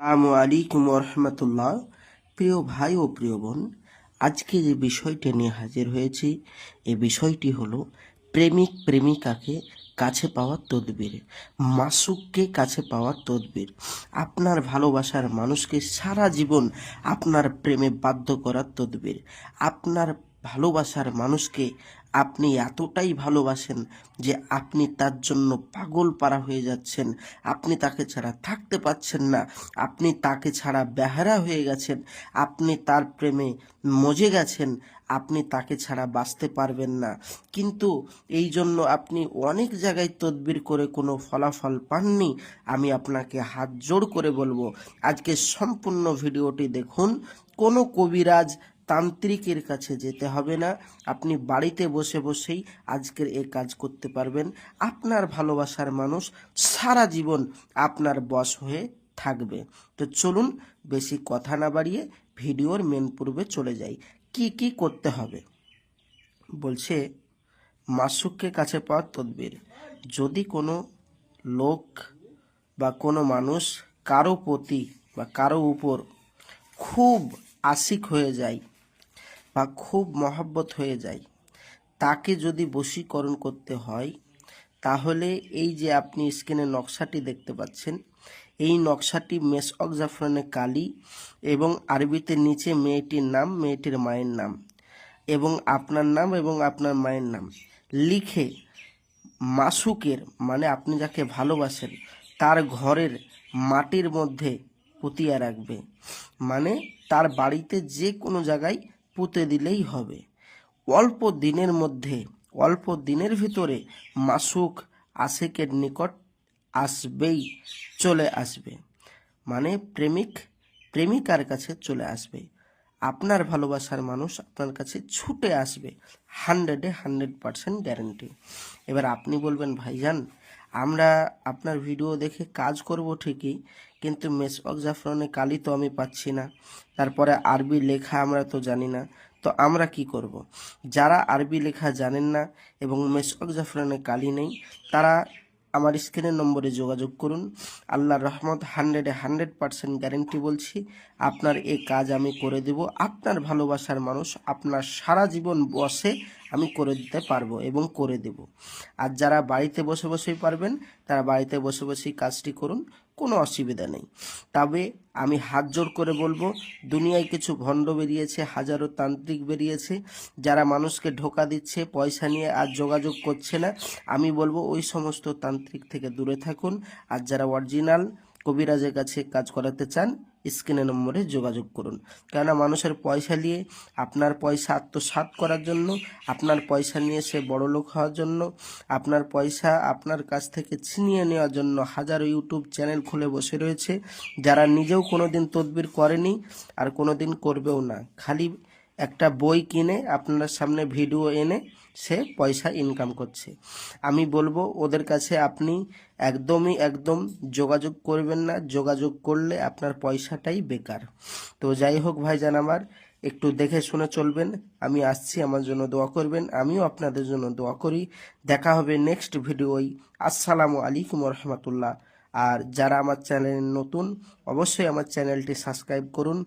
আসসালামু আলাইকুম রহমতুল্লাহ। প্রিয় ভাই ও প্রিয় বোন, আজকে যে বিষয়টি নিয়ে হাজির হয়েছি, এই বিষয়টি হলো প্রেমিক প্রেমিকাকে কাছে পাওয়ার তদবির, মাসুককে কাছে পাওয়ার তদবির। আপনার ভালোবাসার মানুষকে সারা জীবন আপনার প্রেমে বাধ্য করার তদবির। আপনার ভালোবাসার মানুষকে আপনি এতটাই ভালোবাসেন যে আপনি তার জন্য পাগল পারা হয়ে যাচ্ছেন, আপনি তাকে ছাড়া থাকতে পারছেন না, আপনি তাকে ছাড়া বেহারা হয়ে গেছেন, আপনি তার প্রেমে মজে গেছেন, আপনি তাকে ছাড়া বাঁচতে পারবেন না। কিন্তু এই জন্য আপনি অনেক জায়গায় তদবির করে কোনো ফলাফল পাননি। আমি আপনাকে হাত জোড় করে বলবো, আজকে সম্পূর্ণ ভিডিওটি দেখুন। কোনো কবিরাজ তান্ত্রিকের কাছে যেতে হবে না, আপনি বাড়িতে বসে বসেই আজকের এই কাজ করতে পারবেন। আপনার ভালোবাসার মানুষ সারা জীবন আপনার বশ হয়ে থাকবে। তো চলুন বেশি কথা না বাড়িয়ে ভিডিওর মেন পূর্বে চলে যাই। কি কি করতে হবে বলছে, মাসুককে কাছে পাওয়ার তদবির। যদি কোনো লোক বা কোনো মানুষ কারো প্রতি বা কারো উপর খুব আশিক হয়ে যায় বা খুব মহব্বত হয়ে যায়, তাকে যদি বশীকরণ করতে হয়, তাহলে এই যে আপনি স্ক্রিনে নকশাটি দেখতে পাচ্ছেন, এই নকশাটি মেসক জাফরানে কালি এবং আরবিতে নিচে মেয়েটির নাম, মেয়েটির মায়ের নাম এবং আপনার নাম এবং আপনার মায়ের নাম লিখে মাসুকের মানে আপনি যাকে ভালোবাসেন তার ঘরের মাটির মধ্যে পুঁতিয়া রাখবে। মানে তার বাড়িতে যে কোনো জায়গায় পুঁতে দিলেই হবে। অল্প দিনের মধ্যে, অল্প দিনের ভিতরে মাসুক আশিকের নিকট আসবেই, চলে আসবে। মানে প্রেমিক প্রেমিকার কাছে চলে আসবে, আপনার ভালোবাসার মানুষ আপনার কাছে ছুটে আসবে। 100% গ্যারেন্টি। এবার আপনি বলবেন, ভাইজান আমরা আপনার ভিডিও দেখে কাজ করব ঠিকই, কিন্তু মেসওয়াক জাফরানে কালি তো আমি পাচ্ছি না, তারপরে আরবি লেখা আমরা তো জানি না, তো আমরা কি করব? যারা আরবি লেখা জানেন না এবং মেসওয়াক জাফরানে কালি নেই, তারা আমার স্ক্রিনের নম্বরে যোগাযোগ করুন। আল্লাহর রহমত 100% গ্যারেন্টি বলছি, আপনার এই কাজ আমি করে দেব। আপনার ভালোবাসার মানুষ আপনার সারা জীবন বসে আমি করে দিতে পারবো এবং করে দেব। আর যারা বাড়িতে বসে বসেই পারবেন, তারা বাড়িতে বসে বসেই কাজটি করুন, কোনো অসুবিধা নেই। তবে আমি হাত জোড় করে বলবো, দুনিয়ায় কিছু ভণ্ড বেরিয়েছে, হাজারো তান্ত্রিক বেরিয়েছে, যারা মানুষকে ধোঁকা দিচ্ছে, পয়সা নিয়ে আর যোগাযোগ করছে না। আমি বলবো ওই সমস্ত তান্ত্রিক থেকে দূরে থাকুন। আর যারা অরিজিনাল কবিরাজের কাছে কাজ করাতে চান, স্ক্রিনে নম্বরে যোগাযোগ করুন। কেননা মানুষের পয়সা নিয়ে, আপনার পয়সা আত্মসাৎ করার জন্য, আপনার পয়সা নিয়ে সে বড়লোক হওয়ার জন্য, আপনার পয়সা আপনার কাছ থেকে ছিনিয়ে নেওয়ার জন্য হাজারো ইউটিউব চ্যানেল খুলে বসে রয়েছে, যারা নিজেও কোনোদিন তদবির করেনি আর কোনোদিন করবেও না। খালি একটা বই কিনে আপনার সামনে ভিডিও এনে সে পয়সা ইনকাম করছে। আমি বলবো ওদের কাছে আপনি একদম যোগাযোগ করবেন না, যোগাযোগ করলে আপনার পয়সাটাই বেকার। তো যাই হোক ভাইজান আমার, একটু দেখে শুনে চলবেন। আমি আসছি, আমার জন্য দোয়া করবেন, আমিও আপনাদের জন্য দোয়া করি। দেখা হবে নেক্সট ভিডিওই। আসসালামু আলাইকুম রহমতুল্লাহ। আর যারা আমার চ্যানেলে নতুন, অবশ্যই আমার চ্যানেলটি সাবস্ক্রাইব করুন,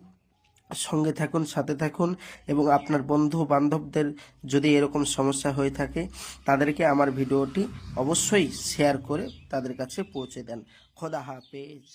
সঙ্গে থাকুন, সাথে থাকুন এবং আপনার বন্ধু বান্ধবদের যদি এরকম সমস্যা হয়ে থাকে, তাদেরকে আমার ভিডিওটি অবশ্যই শেয়ার করে তাদের কাছে পৌঁছে দেন। খোদা হাফেজ।